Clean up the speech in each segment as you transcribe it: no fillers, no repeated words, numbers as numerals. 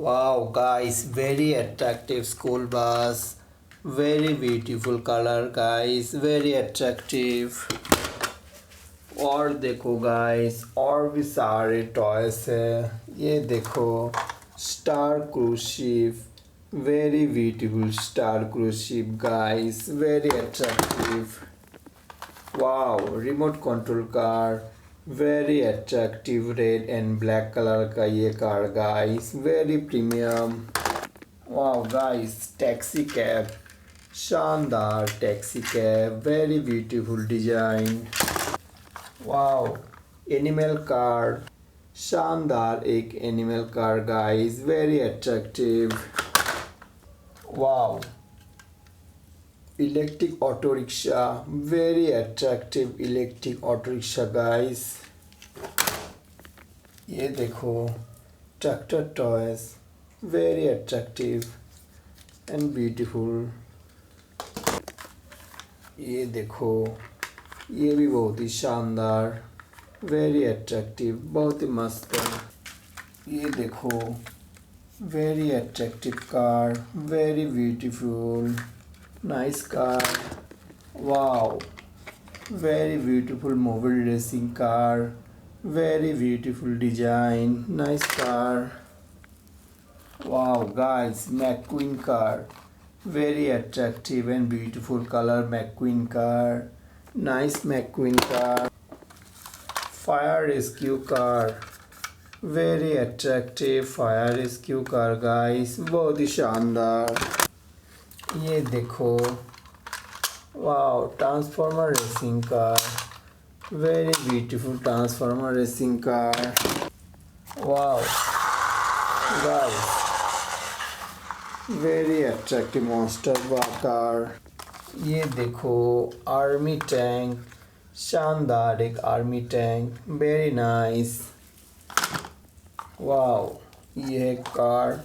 Wow, guys, very attractive school bus. Very beautiful color, guys. Very attractive. और देखो guys और भी सारे टॉयस है। ये देखो star cruise ship. Very beautiful star cruise ship guys. Very attractive. Wow, remote control car. Very attractive red and black colour का ये car guys. Very premium. Wow guys, taxi cab. शानदार taxi cab. Very beautiful design. Wow, animal car. शानदार एक animal car guys. Very attractive. Wow, electric auto rickshaw. Very attractive electric auto rickshaw guys. ये देखो tractor toys. Very attractive and beautiful. ये देखो, ये भी बहुत ही शानदार। वेरी अट्रैक्टिव, बहुत ही मस्त है। ये देखो very attractive car. Very beautiful nice car. Wow, very beautiful mobile racing car. Very beautiful design. Nice car. Wow guys, McQueen car. Very attractive and beautiful color McQueen car. Nice McQueen car. Fire rescue car. Very attractive fire rescue car guys. बहुत ही शानदार। ये देखो, wow, transformer racing car. Very beautiful transformer racing car. Wow guys, very attractive monster car. ये देखो army tank. शानदार एक army tank. Very nice. Wow, ये है car.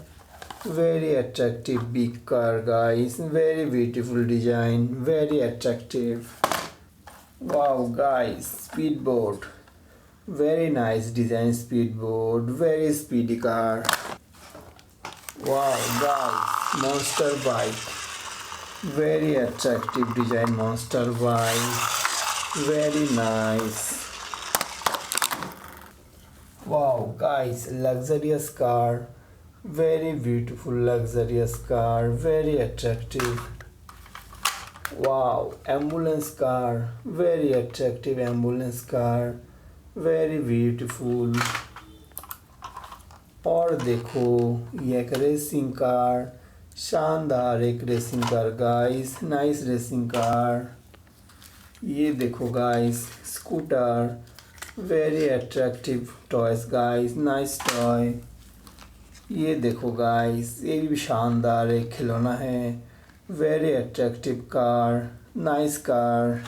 Very attractive big car guys. Very beautiful design. Very attractive. Wow guys, speedboat. Very nice design speedboat. Very speedy car. Wow guys, monster bike. Very attractive design monster bike. Very nice. Wow guys, luxurious car. Very beautiful luxurious car. Very attractive. Wow, ambulance car. Very attractive ambulance car. Very beautiful. और देखो, ये एक racing car. शानदार एक racing car guys. Nice racing car. ये देखो guys, scooter. Very attractive toys guys. Nice toy. ये देखो गाइस, ये भी शानदार एक खिलौना है। Very attractive car. Nice car.